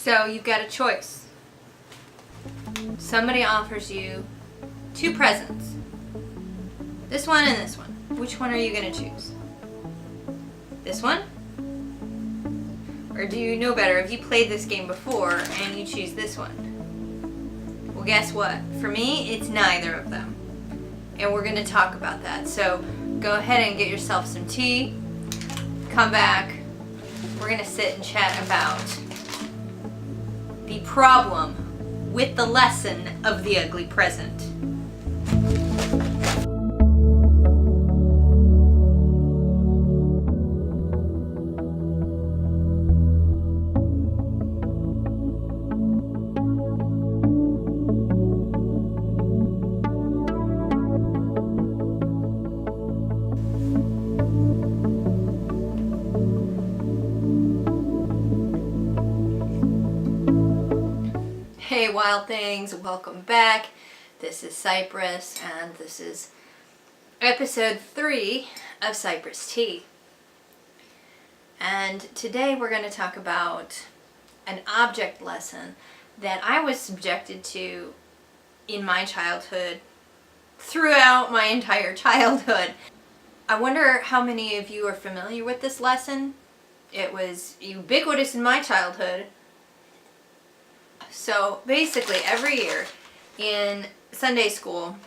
So you've got a choice. Somebody offers you 2 presents. This one and this one. Which one are you going to choose? This one? Or do you know better? Have you played this game before and you choose this one? Well, guess what? For me, it's neither of them. And we're going to talk about that. So go ahead and get yourself some tea. Come back. We're going to sit and chat about the problem with the lesson of the ugly present. Hey wild things, welcome back. This is Cypris and this is episode 3 of Cypris Tea. And today we're going to talk about an object lesson that I was subjected to in my childhood, throughout my entire childhood. I wonder how many of you are familiar with this lesson. It was ubiquitous in my childhood. So basically every year in Sunday school,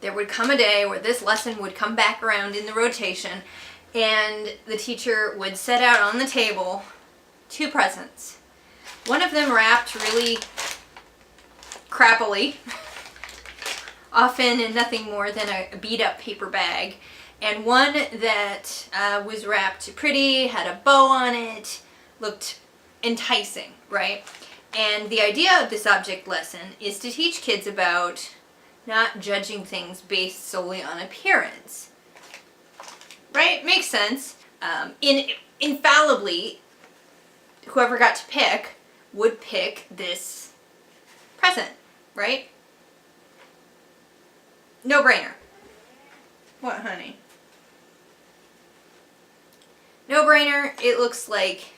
there would come a day where this lesson would come back around in the rotation and the teacher would set out on the table 2 presents. One of them wrapped really crappily, often in nothing more than a beat up paper bag, and one that was wrapped pretty, had a bow on it, looked enticing, right? And the idea of this object lesson is to teach kids about not judging things based solely on appearance. Right? Makes sense. Infallibly, whoever got to pick would pick this present, right? No brainer. What, honey? No brainer. It looks like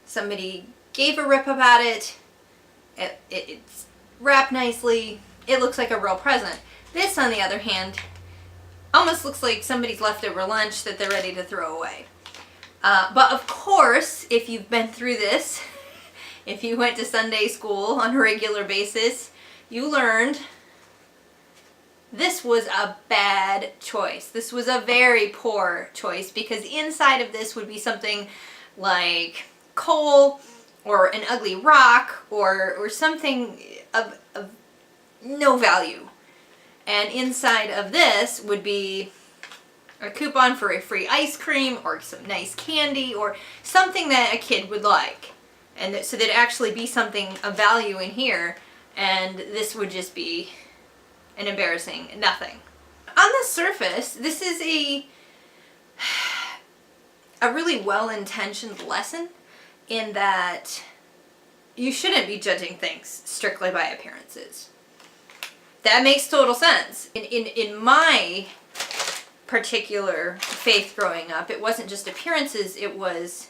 somebody gave a rip about it. It's wrapped nicely. It looks like a real present. This, on the other hand, almost looks like somebody's leftover lunch that they're ready to throw away. But of course, if you've been through this, if you went to Sunday school on a regular basis, you learned this was a bad choice. This was a very poor choice because inside of this would be something like coal, or an ugly rock, or something of no value. And inside of this would be a coupon for a free ice cream, or some nice candy, or something that a kid would like. And so there'd actually be something of value in here, and this would just be an embarrassing nothing. On the surface, this is a really well-intentioned lesson, in that you shouldn't be judging things strictly by appearances. That makes total sense. In my particular faith growing up, it wasn't just appearances, it was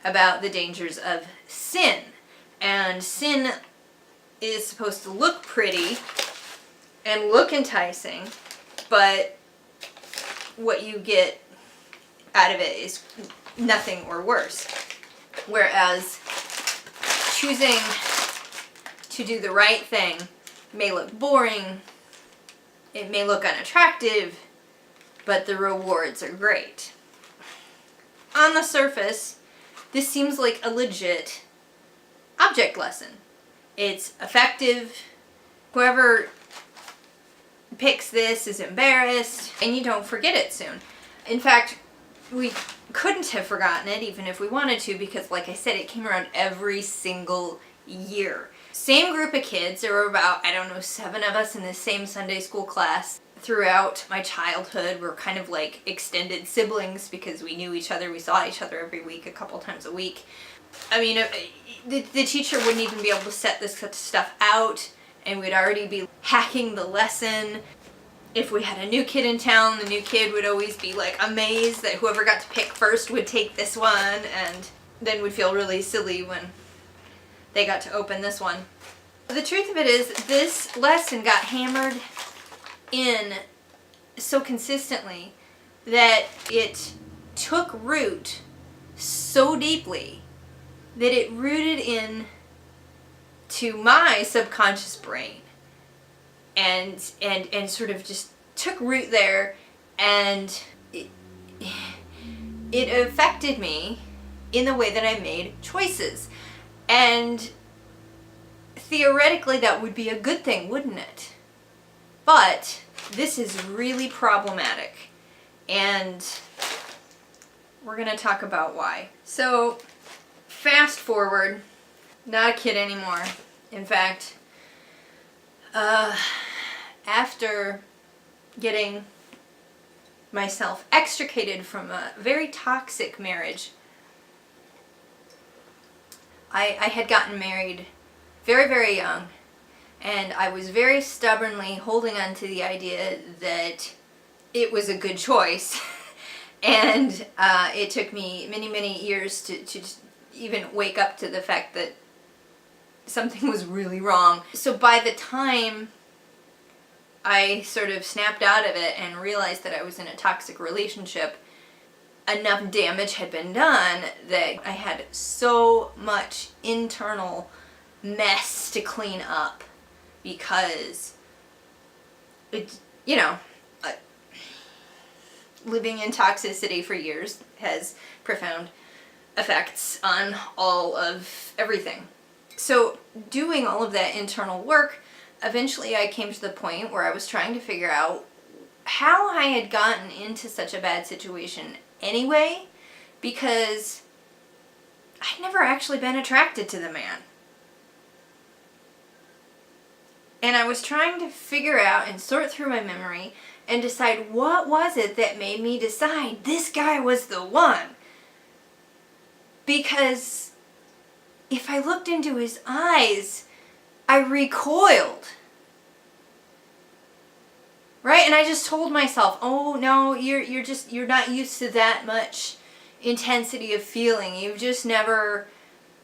about the dangers of sin. And sin is supposed to look pretty and look enticing, but what you get out of it is nothing or worse. Whereas choosing to do the right thing may look boring, it may look unattractive, but the rewards are great. On the surface, this seems like a legit object lesson. It's effective. Whoever picks this is embarrassed, and you don't forget it soon. In fact, we couldn't have forgotten it even if we wanted to, because like I said, it came around every single year. Same group of kids. There were about, 7 of us in the same Sunday school class. Throughout my childhood, we're kind of like extended siblings because we knew each other. We saw each other every week, a couple times a week. I mean, the teacher wouldn't even be able to set this stuff out, and we'd already be hacking the lesson. If we had a new kid in town, the new kid would always be like amazed that whoever got to pick first would take this one, and then would feel really silly when they got to open this one. The truth of it is, this lesson got hammered in so consistently that it took root so deeply that it rooted in to my subconscious brain and sort of just took root there, and it affected me in the way that I made choices. And theoretically that would be a good thing, wouldn't it? But this is really problematic, and we're going to talk about why. So, fast forward, not a kid anymore. In fact, after getting myself extricated from a very toxic marriage, I had gotten married very, very young, and I was very stubbornly holding on to the idea that it was a good choice. And it took me many, many years to even wake up to the fact that something was really wrong. So by the time I sort of snapped out of it and realized that I was in a toxic relationship, enough damage had been done that I had so much internal mess to clean up, because it, living in toxicity for years has profound effects on all of everything. So doing all of that internal work, eventually I came to the point where I was trying to figure out how I had gotten into such a bad situation anyway, because I'd never actually been attracted to the man. And I was trying to figure out and sort through my memory and decide what was it that made me decide this guy was the one. Because if I looked into his eyes, I recoiled. Right? And I just told myself, oh no, you're not used to that much intensity of feeling. You've just never,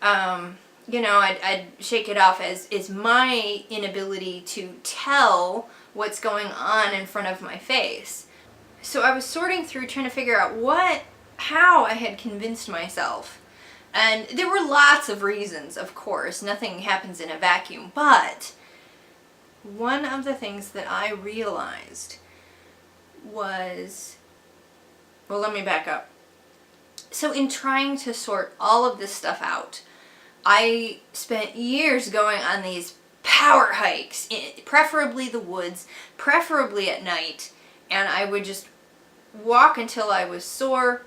I'd shake it off as my inability to tell what's going on in front of my face. So I was sorting through trying to figure out how I had convinced myself. And there were lots of reasons, of course. Nothing happens in a vacuum. But one of the things that I realized was, well, let me back up. So in trying to sort all of this stuff out, I spent years going on these power hikes, preferably the woods, preferably at night, and I would just walk until I was sore.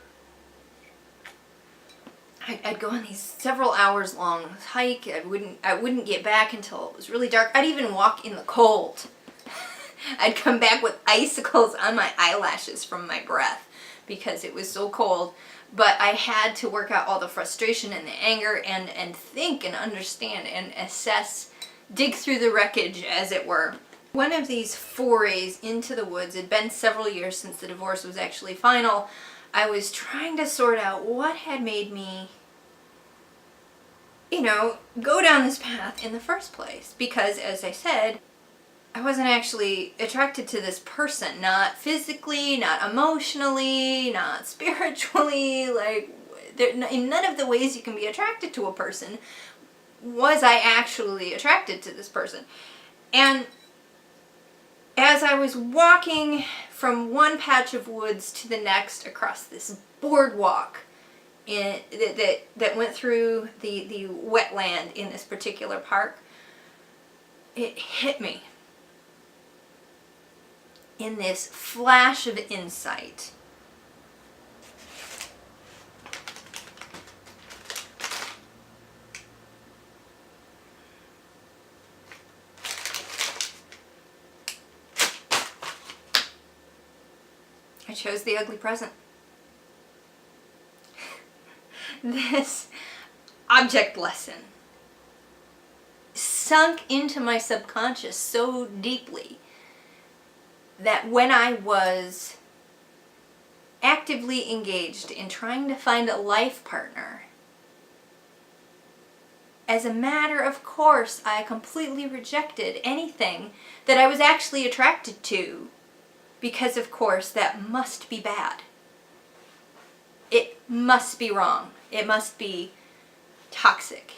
I'd go on these several hours long hike. I wouldn't get back until it was really dark. I'd even walk in the cold. I'd come back with icicles on my eyelashes from my breath because it was so cold. But I had to work out all the frustration and the anger and think and understand and assess, dig through the wreckage, as it were. One of these forays into the woods, it'd been several years since the divorce was actually final. I was trying to sort out what had made me, go down this path in the first place. Because, as I said, I wasn't actually attracted to this person. Not physically, not emotionally, not spiritually. In none of the ways you can be attracted to a person was I actually attracted to this person. And as I was walking from one patch of woods to the next across this boardwalk that went through the wetland in this particular park, it hit me in this flash of insight. I chose the ugly present. This object lesson sunk into my subconscious so deeply that when I was actively engaged in trying to find a life partner, as a matter of course, I completely rejected anything that I was actually attracted to, because of course that must be bad. It must be wrong. It must be toxic.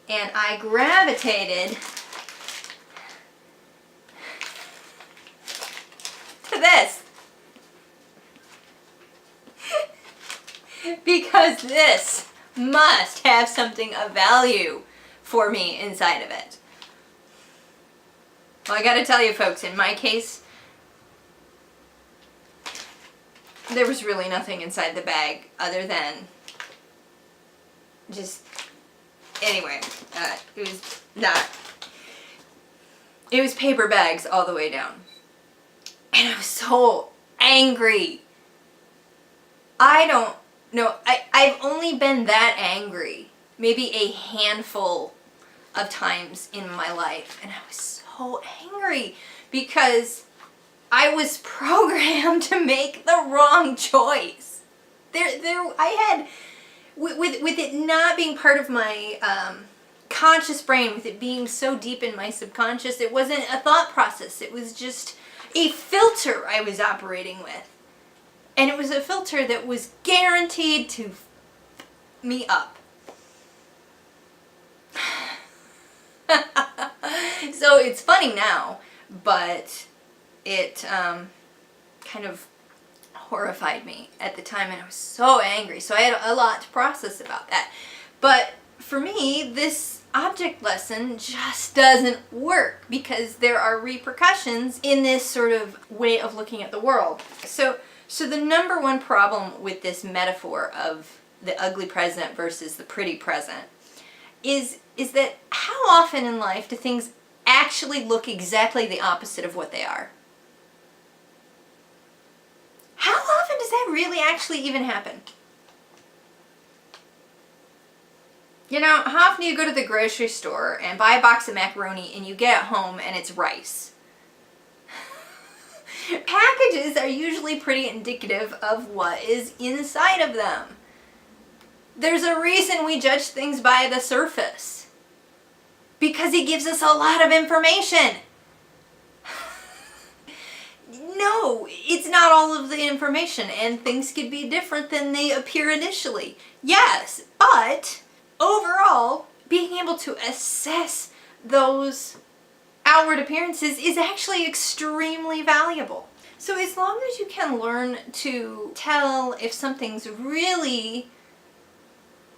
And I gravitated to this. Because this must have something of value for me inside of it. Well, I gotta tell you folks, in my case, there was really nothing inside the bag other than just, anyway, it was paper bags all the way down. And I was so angry. I don't know, I've only been that angry maybe a handful of times in my life. And I was so angry because I was programmed to make the wrong choice. I had, with it not being part of my conscious brain, with it being so deep in my subconscious, it wasn't a thought process. It was just a filter I was operating with. And it was a filter that was guaranteed to f me up. So it's funny now, but it kind of horrified me at the time, and I was so angry. So I had a lot to process about that. But for me, this object lesson just doesn't work because there are repercussions in this sort of way of looking at the world. So the number one problem with this metaphor of the ugly present versus the pretty present is that how often in life do things actually look exactly the opposite of what they are? How often does that really actually even happen? You know, how often do you go to the grocery store and buy a box of macaroni and you get it home and it's rice? Packages are usually pretty indicative of what is inside of them. There's a reason we judge things by the surface. Because it gives us a lot of information. No, it's not all of the information, and things could be different than they appear initially. Yes, but overall, being able to assess those outward appearances is actually extremely valuable. So as long as you can learn to tell if something's really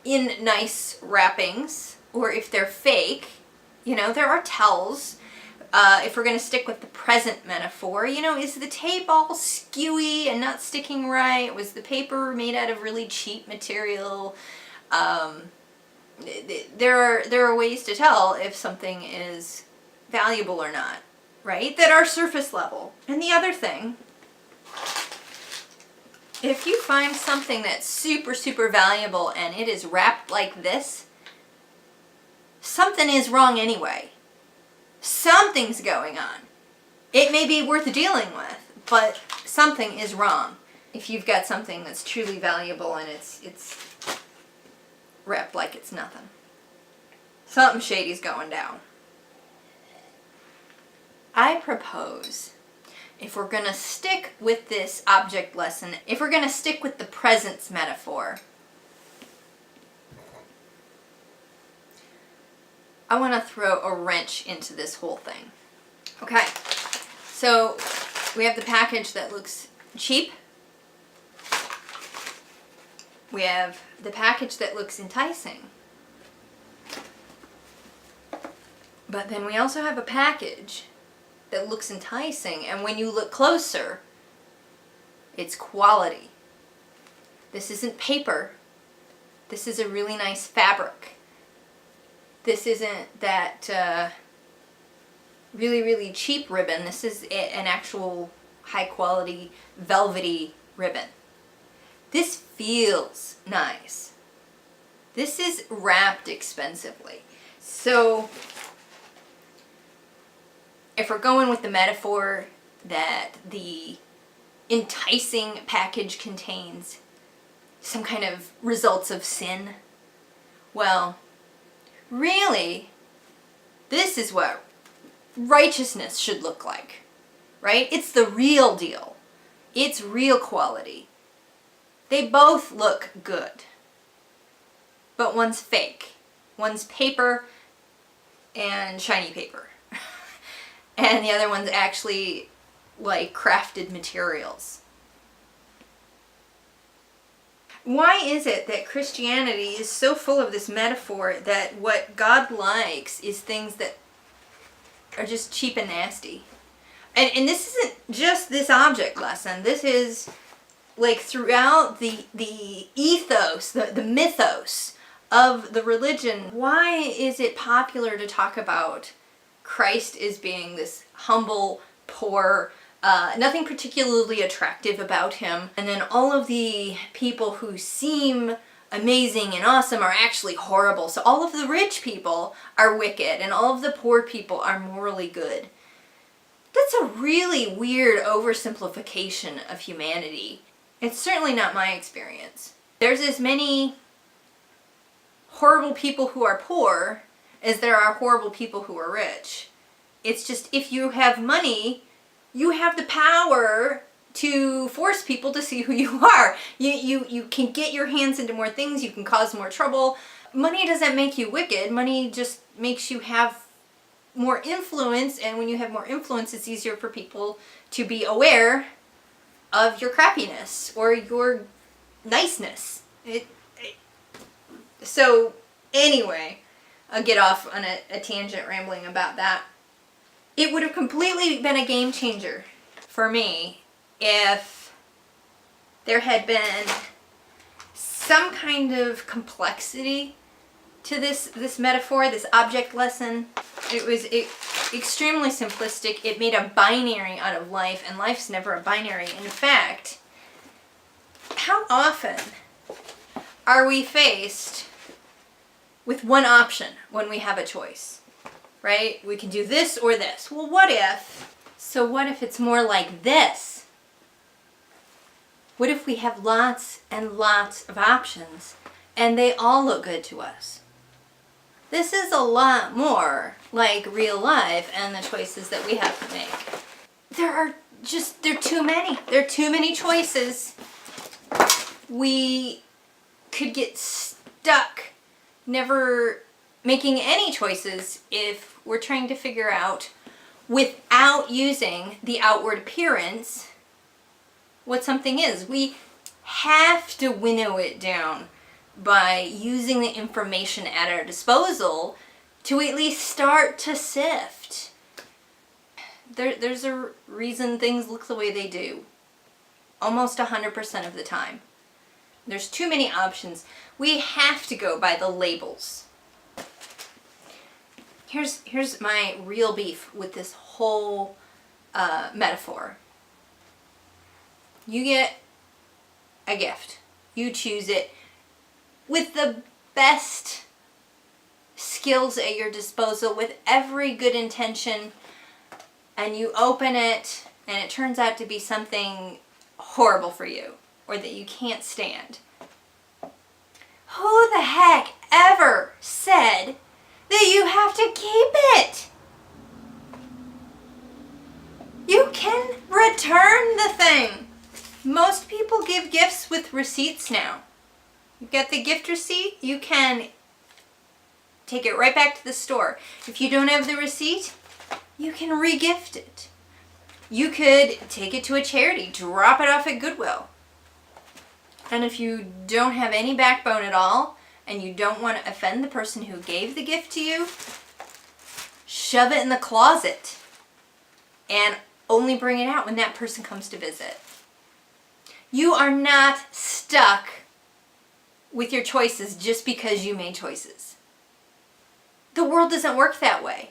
in nice wrappings or if they're fake, you know, there are tells. If we're going to stick with the present metaphor, you know, is the tape all skewy and not sticking right? Was the paper made out of really cheap material? There are ways to tell if something is valuable or not, right? That are surface level. And the other thing, if you find something that's super, super valuable and it is wrapped like this, something is wrong anyway. Something's going on. It may be worth dealing with, but something is wrong. If you've got something that's truly valuable and it's wrapped like it's nothing. Something shady's going down. I propose, if we're going to stick with this object lesson, if we're going to stick with the presence metaphor, I want to throw a wrench into this whole thing. Okay, so we have the package that looks cheap. We have the package that looks enticing. But then we also have a package that looks enticing, and when you look closer, it's quality. This isn't paper. This is a really nice fabric. This isn't that really, really cheap ribbon. This is an actual high quality velvety ribbon. This feels nice. This is wrapped expensively. So if we're going with the metaphor that the enticing package contains some kind of results of sin, well, really, this is what righteousness should look like, right? It's the real deal. It's real quality. They both look good, but one's fake. One's paper and shiny paper. And the other one's actually like crafted materials. Why is it that Christianity is so full of this metaphor that what God likes is things that are just cheap and nasty? And this isn't just this object lesson. This is like throughout the ethos, the mythos of the religion. Why is it popular to talk about Christ as being this humble, poor, nothing particularly attractive about him, and then all of the people who seem amazing and awesome are actually horrible? So all of the rich people are wicked and all of the poor people are morally good. That's a really weird oversimplification of humanity. It's certainly not my experience. There's as many horrible people who are poor as there are horrible people who are rich. It's just if you have money, you have the power to force people to see who you are. You can get your hands into more things, you can cause more trouble. Money doesn't make you wicked, money just makes you have more influence, and when you have more influence, it's easier for people to be aware of your crappiness or your niceness. So anyway, I'll get off on a tangent rambling about that. It would have completely been a game changer for me if there had been some kind of complexity to this metaphor, this object lesson. It was extremely simplistic. It made a binary out of life, and life's never a binary. In fact, how often are we faced with one option when we have a choice, right? We can do this or this. Well, what if it's more like this? What if we have lots and lots of options and they all look good to us? This is a lot more like real life and the choices that we have to make. There are too many. There are too many choices. We could get stuck never making any choices if we're trying to figure out, without using the outward appearance, what something is. We have to winnow it down by using the information at our disposal to at least start to sift. There's a reason things look the way they do. Almost 100% of the time. There's too many options. We have to go by the labels. Here's my real beef with this whole metaphor. You get a gift. You choose it with the best skills at your disposal, with every good intention, and you open it and it turns out to be something horrible for you or that you can't stand. Who the heck ever said that you have to keep it? You can return the thing. Most people give gifts with receipts now. You get the gift receipt, you can take it right back to the store. If you don't have the receipt, you can re-gift it. You could take it to a charity, drop it off at Goodwill. And if you don't have any backbone at all, and you don't want to offend the person who gave the gift to you, shove it in the closet and only bring it out when that person comes to visit. You are not stuck with your choices just because you made choices. The world doesn't work that way.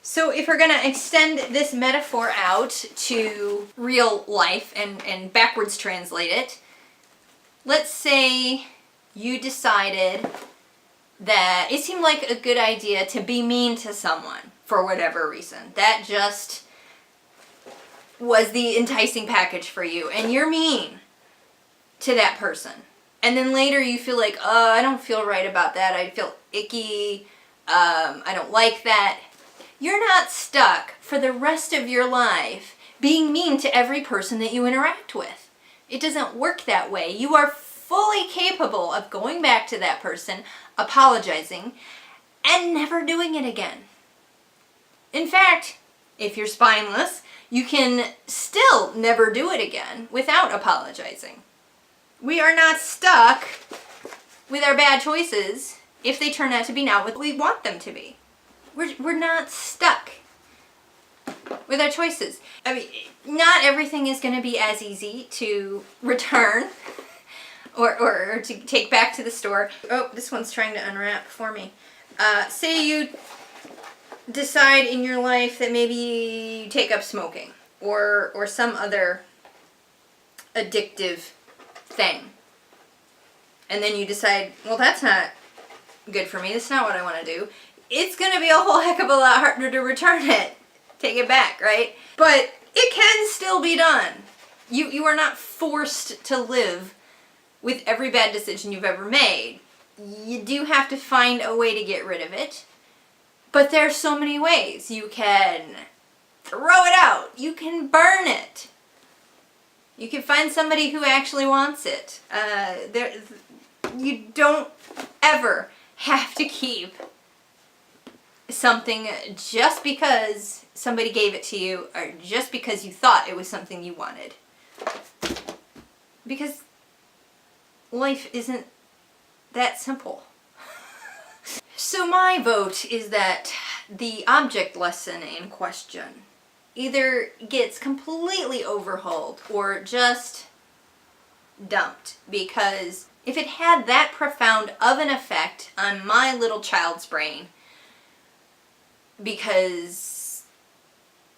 So if we're going to extend this metaphor out to real life and backwards translate it, let's say you decided that it seemed like a good idea to be mean to someone for whatever reason. That just was the enticing package for you, and you're mean to that person. and then later you feel like, oh, I don't feel right about that. I feel icky. I don't like that. You're not stuck for the rest of your life being mean to every person that you interact with. It doesn't work that way. You are fully capable of going back to that person, apologizing, and never doing it again. In fact, if you're spineless, you can still never do it again without apologizing. We are not stuck with our bad choices if they turn out to be not what we want them to be. We're not stuck with our choices. I mean, not everything is going to be as easy to return or to take back to the store. Oh, this one's trying to unwrap for me. Say you decide in your life that maybe you take up smoking or some other addictive thing. And then you decide, well, that's not good for me. That's not what I want to do. It's going to be a whole heck of a lot harder to return it. Take it back, right? But it can still be done. You are not forced to live with every bad decision you've ever made. You do have to find a way to get rid of it. But there are so many ways. You can throw it out. You can burn it. You can find somebody who actually wants it. You don't ever have to keep something just because somebody gave it to you or just because you thought it was something you wanted. Because life isn't that simple. So my vote is that the object lesson in question either gets completely overhauled or just dumped, because if it had that profound of an effect on my little child's brain, because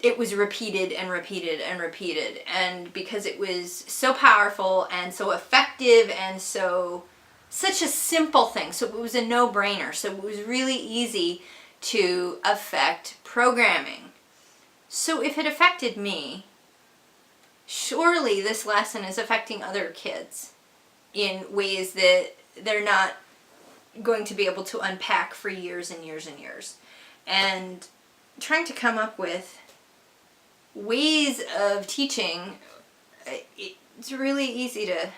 it was repeated and repeated and repeated, and because it was so powerful and so effective and such a simple thing, so it was a no-brainer, so it was really easy to affect programming. So if it affected me, surely this lesson is affecting other kids in ways that they're not going to be able to unpack for years and years and years. And trying to come up with ways of teaching, it's really easy to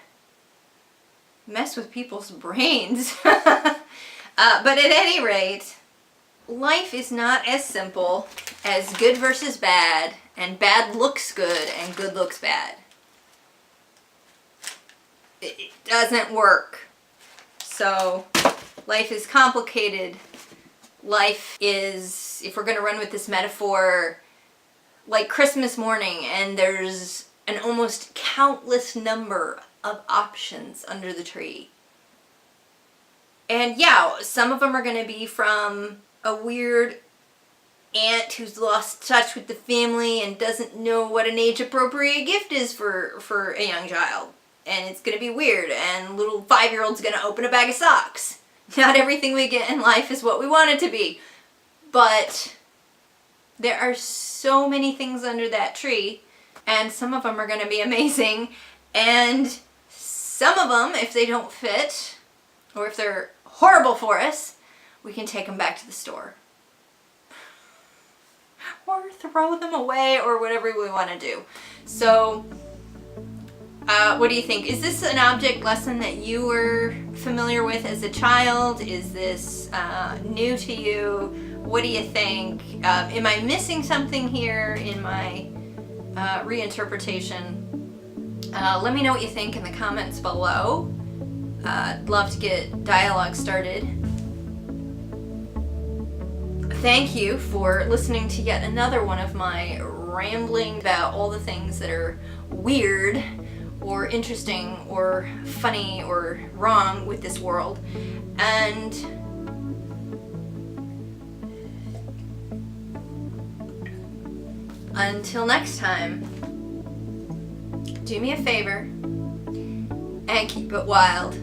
mess with people's brains. But at any rate, life is not as simple as good versus bad, and bad looks good and good looks bad. It doesn't work. So life is complicated. Life is, if we're going to run with this metaphor, like Christmas morning, and there's an almost countless number of options under the tree. And yeah, some of them are going to be from a weird aunt who's lost touch with the family and doesn't know what an age-appropriate gift is for a young child. And it's going to be weird, and little 5-year-old's going to open a bag of socks. Not everything we get in life is what we want it to be. But there are so many things under that tree, and some of them are going to be amazing, and some of them, if they don't fit, or if they're horrible for us, we can take them back to the store. Or throw them away, or whatever we want to do. So, what do you think? Is this an object lesson that you were familiar with as a child? Is this new to you? What do you think? Am I missing something here in my reinterpretation? Let me know what you think in the comments below. I'd love to get dialogue started. Thank you for listening to yet another one of my rambling about all the things that are weird or interesting or funny or wrong with this world. And until next time, do me a favor and keep it wild.